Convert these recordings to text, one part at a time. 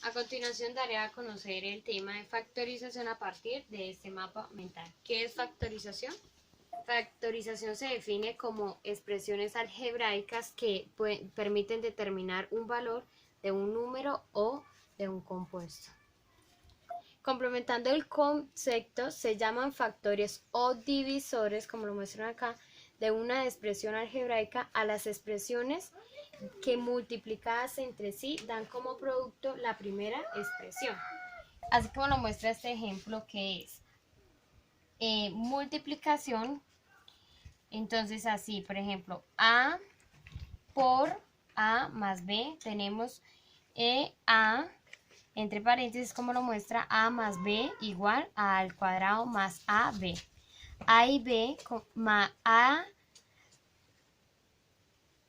A continuación daré a conocer el tema de factorización a partir de este mapa mental. ¿Qué es factorización? Factorización se define como expresiones algebraicas que permiten determinar un valor de un número o de un compuesto. Complementando el concepto, se llaman factores o divisores, como lo muestran acá, de una expresión algebraica a las expresiones que multiplicadas entre sí dan como producto la primera expresión. Así como lo muestra este ejemplo, que es multiplicación. Entonces así, por ejemplo, A por A más B, tenemos A, entre paréntesis, como lo muestra, A más B igual a al cuadrado más AB. A y B más A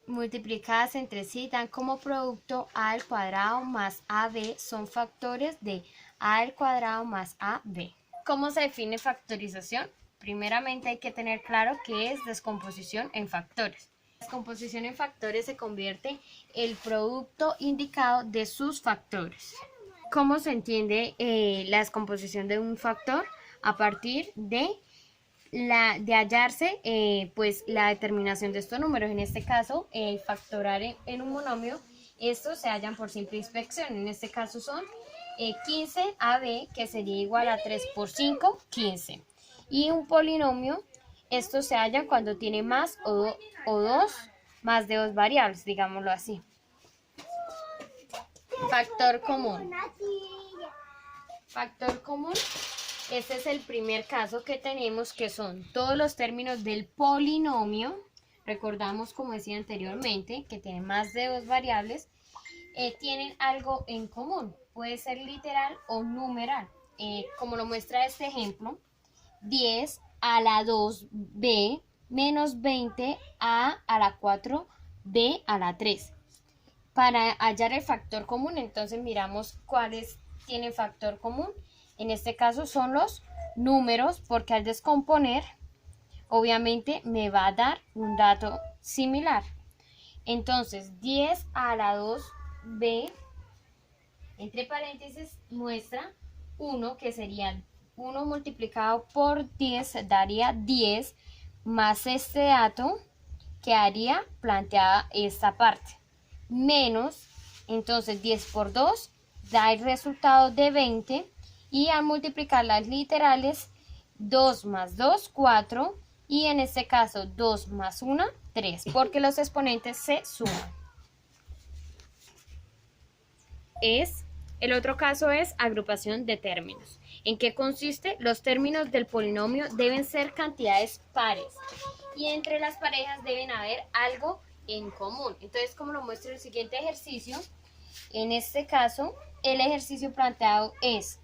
multiplicadas entre sí dan como producto A al cuadrado más AB, son factores de A al cuadrado más AB. ¿Cómo se define factorización? Primeramente hay que tener claro qué es descomposición en factores. La descomposición en factores se convierte en el producto indicado de sus factores. ¿Cómo se entiende la descomposición de un factor? A partir de hallarse pues la determinación de estos números. En este caso, factorar en un monomio, estos se hallan por simple inspección. En este caso son 15AB, que sería igual a 3 por 5, 15. Y un polinomio, estos se hallan cuando tiene más o más de dos variables, digámoslo así. Factor común. Factor común. Este es el primer caso que tenemos, que son todos los términos del polinomio. Recordamos, como decía anteriormente, que tienen más de dos variables, tienen algo en común. Puede ser literal o numeral. Como lo muestra este ejemplo, 10 a la 2b menos 20a a la 4b a la 3. Para hallar el factor común, entonces miramos cuáles tienen factor común. En este caso son los números, porque al descomponer, obviamente me va a dar un dato similar. Entonces, 10 a la 2b, entre paréntesis, muestra 1, que sería 1 multiplicado por 10, daría 10, más este dato que haría planteada esta parte. Menos, entonces 10 por 2 da el resultado de 20, y al multiplicar las literales, 2 más 2, 4, y en este caso 2 más 1, 3, porque los exponentes se suman. El otro caso es agrupación de términos. ¿En qué consiste? Los términos del polinomio deben ser cantidades pares, y entre las parejas deben haber algo en común. Entonces, como lo muestra el siguiente ejercicio, en este caso, el ejercicio planteado es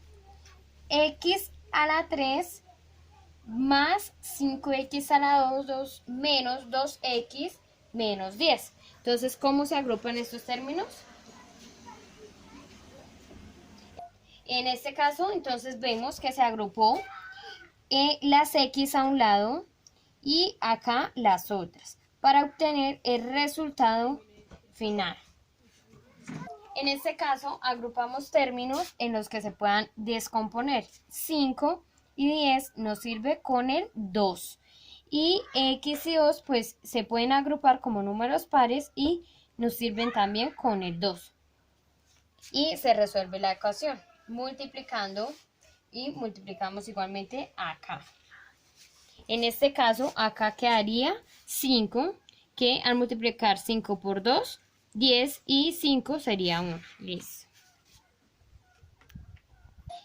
x a la 3 más 5x a la 2 menos 2x menos 10. Entonces, ¿cómo se agrupan estos términos? En este caso, entonces vemos que se agrupó las x a un lado y acá las otras, para obtener el resultado final. En este caso, agrupamos términos en los que se puedan descomponer. 5 y 10 nos sirve con el 2. Y x y 2 pues se pueden agrupar como números pares y nos sirven también con el 2. Y se resuelve la ecuación multiplicando, y multiplicamos igualmente acá. En este caso, acá quedaría 5, que al multiplicar 5 por 2, 10, y 5 sería 1. Listo.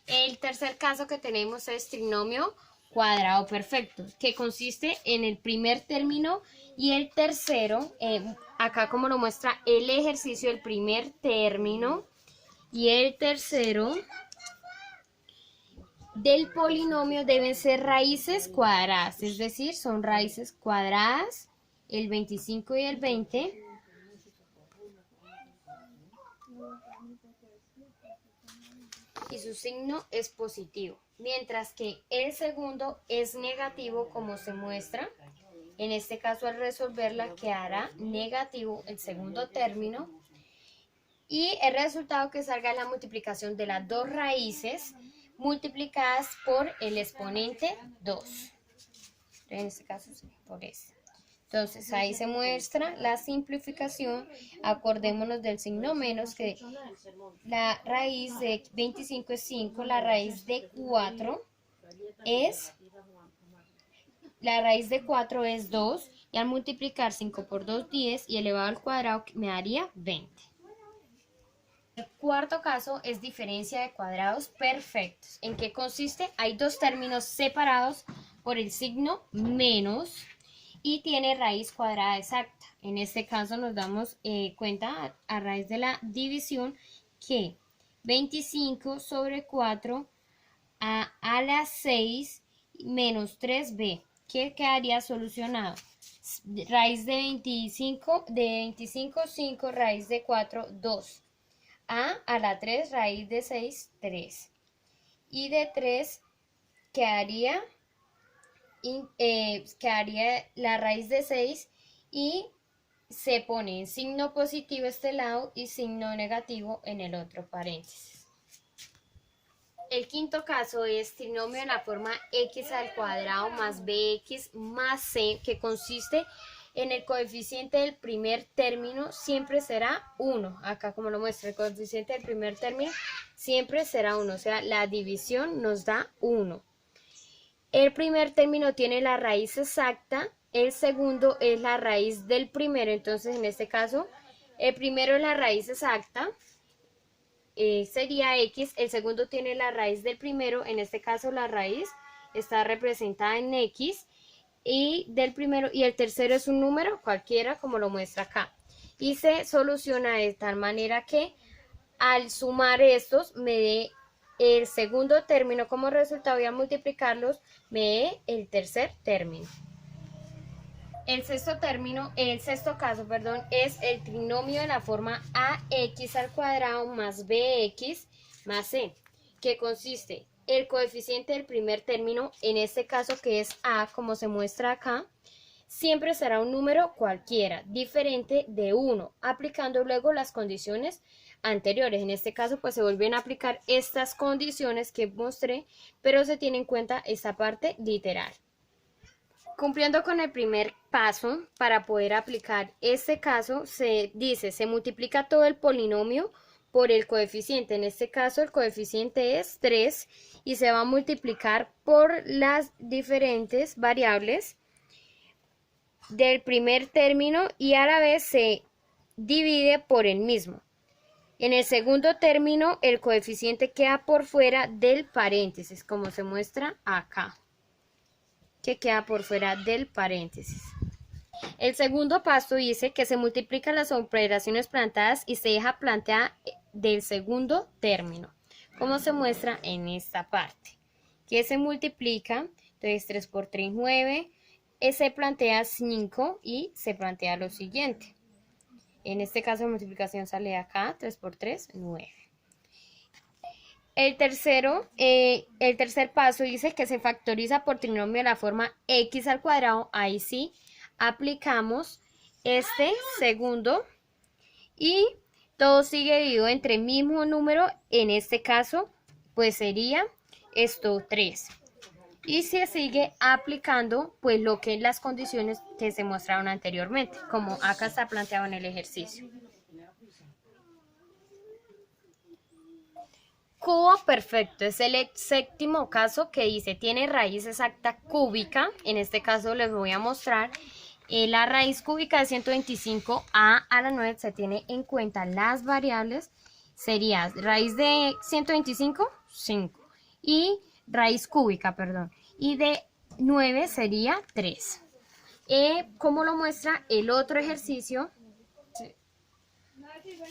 El tercer caso que tenemos es trinomio cuadrado perfecto, que consiste en el primer término y el tercero. Acá, como lo muestra el ejercicio, el primer término y el tercero del polinomio deben ser raíces cuadradas, es decir, son raíces cuadradas, el 25 y el 20. Y su signo es positivo, mientras que el segundo es negativo, como se muestra. En este caso, al resolverla, quedará negativo el segundo término, y el resultado que salga es la multiplicación de las dos raíces multiplicadas por el exponente 2. En este caso, por eso. Entonces, ahí se muestra la simplificación. Acordémonos del signo menos, que la raíz de 25 es 5, la raíz de 4 es... La raíz de 4 es 2, y al multiplicar 5 por 2, 10, y elevado al cuadrado me daría 20. El cuarto caso es diferencia de cuadrados perfectos. ¿En qué consiste? Hay dos términos separados por el signo menos y tiene raíz cuadrada exacta. En este caso nos damos cuenta a raíz de la división que 25 sobre 4 a la 6 menos 3b. ¿Qué quedaría solucionado? Raíz de 25, 5, raíz de 4, 2. A la 3, raíz de 6, 3. Y de 3 quedaría la raíz de 6 y se pone en signo positivo este lado y signo negativo en el otro paréntesis. El quinto caso es trinomio en la forma x al cuadrado más bx más c, que consiste en el coeficiente del primer término siempre será 1. Acá como lo muestra, el coeficiente del primer término siempre será 1, o sea, la división nos da 1. El primer término tiene la raíz exacta, el segundo es la raíz del primero, entonces en este caso el primero es la raíz exacta, sería x, el segundo tiene la raíz del primero, en este caso la raíz está representada en x, y del primero, y el tercero es un número cualquiera como lo muestra acá, y se soluciona de tal manera que al sumar estos me dé el segundo término como resultado y al multiplicarlos me dé el tercer término. El sexto caso, es el trinomio de la forma ax al cuadrado más bx más c, que consiste el coeficiente del primer término, en este caso que es a, como se muestra acá, siempre será un número cualquiera, diferente de 1, aplicando luego las condiciones anteriores. En este caso, pues se vuelven a aplicar estas condiciones que mostré, pero se tiene en cuenta esta parte literal. Cumpliendo con el primer paso, para poder aplicar este caso, se multiplica todo el polinomio por el coeficiente. En este caso el coeficiente es 3 y se va a multiplicar por las diferentes variables del primer término y a la vez se divide por el mismo. En el segundo término el coeficiente queda por fuera del paréntesis, como se muestra acá, que queda por fuera del paréntesis. El segundo paso dice que se multiplican las operaciones planteadas y se deja planteada del segundo término, como se muestra en esta parte, que se multiplica, entonces 3 por 3, 9, se plantea 5 y se plantea lo siguiente. En este caso la multiplicación sale acá, 3 por 3, 9. El tercer paso dice que se factoriza por trinomio de la forma x al cuadrado. Ahí sí aplicamos este segundo y todo sigue dividido entre el mismo número. En este caso pues sería esto 3 y se sigue aplicando pues lo que es las condiciones que se mostraron anteriormente, como acá está planteado en el ejercicio. Cubo perfecto es el séptimo caso que dice tiene raíz exacta cúbica. En este caso les voy a mostrar la raíz cúbica de 125 a la 9. Se tiene en cuenta las variables, sería raíz de 125, 5 y raíz cúbica, y de 9 sería 3. Como lo muestra el otro ejercicio,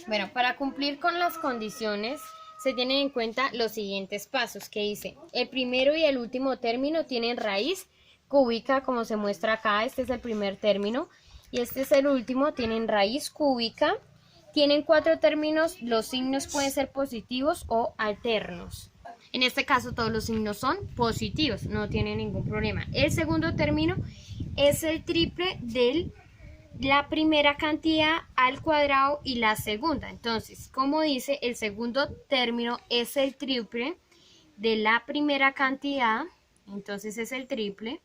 bueno, para cumplir con las condiciones se tienen en cuenta los siguientes pasos, que dice, el primero y el último término tienen raíz cúbica, como se muestra acá. Este es el primer término y este es el último, tienen raíz cúbica, tienen 4 términos, los signos pueden ser positivos o alternos. En este caso todos los signos son positivos, no tienen ningún problema. El segundo término es el triple del la primera cantidad al cuadrado y la segunda. Entonces, como dice, el segundo término es el triple de la primera cantidad, entonces es el triple.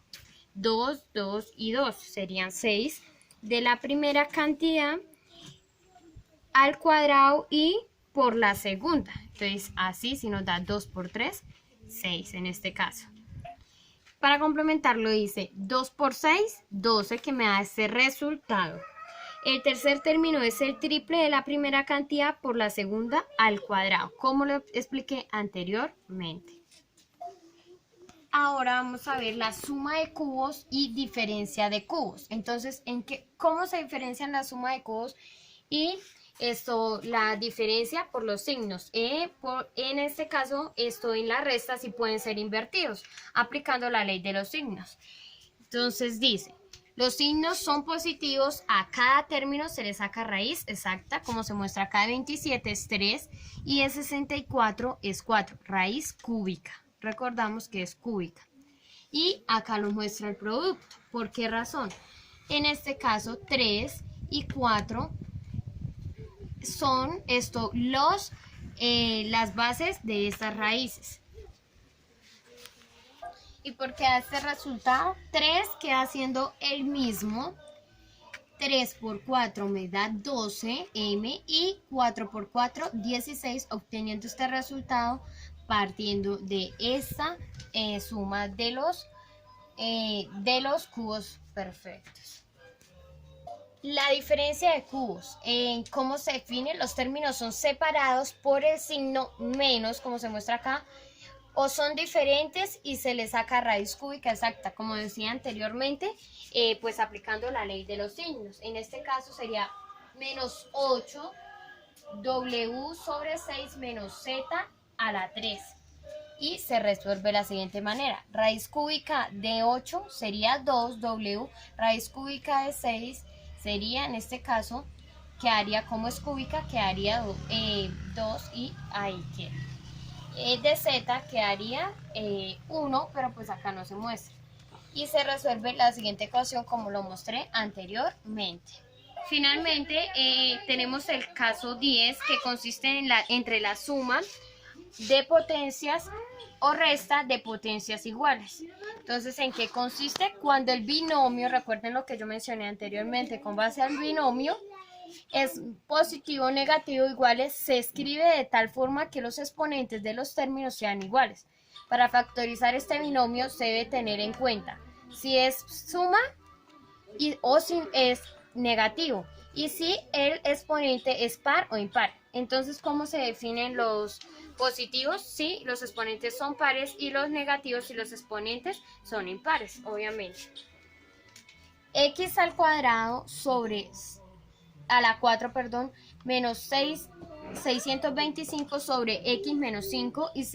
2, 2 y 2 serían 6 de la primera cantidad al cuadrado y por la segunda. Entonces, así si nos da 2 por 3, 6 en este caso. Para complementarlo dice 2 por 6, 12, que me da este resultado. El tercer término es el triple de la primera cantidad por la segunda al cuadrado, como lo expliqué anteriormente. Ahora vamos a ver la suma de cubos y diferencia de cubos. Entonces, ¿cómo se diferencian la suma de cubos y la diferencia por los signos? En este caso, en la resta sí pueden ser invertidos, aplicando la ley de los signos. Entonces dice, los signos son positivos, a cada término se le saca raíz exacta, como se muestra acá. De 27 es 3 y de 64 es 4, raíz cúbica. Recordamos que es cúbica. Y acá nos muestra el producto. ¿Por qué razón? En este caso 3 y 4 son las bases de estas raíces. ¿Y por qué da este resultado? 3 queda siendo el mismo. 3 por 4 me da 12m y 4 por 4, 16, obteniendo este resultado partiendo de esta suma de los cubos perfectos. La diferencia de cubos, ¿cómo se define? Los términos son separados por el signo menos, como se muestra acá, o son diferentes y se les saca raíz cúbica exacta, como decía anteriormente, pues aplicando la ley de los signos. En este caso sería menos 8 w sobre 6 menos z a la 3. Y se resuelve de la siguiente manera. Raíz cúbica de 8 sería 2w, raíz cúbica de 6 sería, en este caso, quedaría como es cúbica, quedaría 2 y ahí queda. De z quedaría 1, pero pues acá no se muestra. Y se resuelve la siguiente ecuación como lo mostré anteriormente. Finalmente, tenemos el caso 10, que consiste entre la suma de potencias o resta de potencias iguales. Entonces, ¿en qué consiste? Cuando el binomio, recuerden lo que yo mencioné anteriormente, con base al binomio, es positivo o negativo iguales, se escribe de tal forma que los exponentes de los términos sean iguales. Para factorizar este binomio se debe tener en cuenta si es suma o si es negativo y si el exponente es par o impar. Entonces, ¿cómo se definen los positivos? Si los exponentes son pares, y los negativos si los exponentes son impares, obviamente. X al cuadrado sobre a la 4, menos 625 sobre x menos 5, y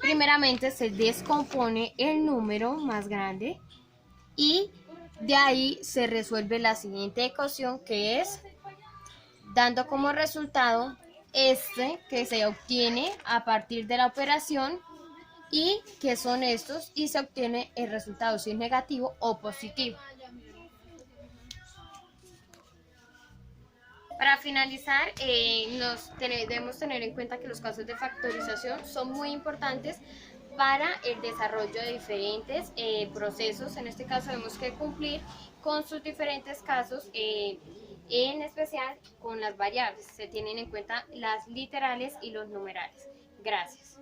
primeramente se descompone el número más grande y de ahí se resuelve la siguiente ecuación, que es dando como resultado que se obtiene a partir de la operación, y que son estos, y se obtiene el resultado si es negativo o positivo. Para finalizar, debemos tener en cuenta que los casos de factorización son muy importantes para el desarrollo de diferentes procesos. En este caso tenemos que cumplir con sus diferentes casos, en especial con las variables. Se tienen en cuenta las literales y los numerales. Gracias.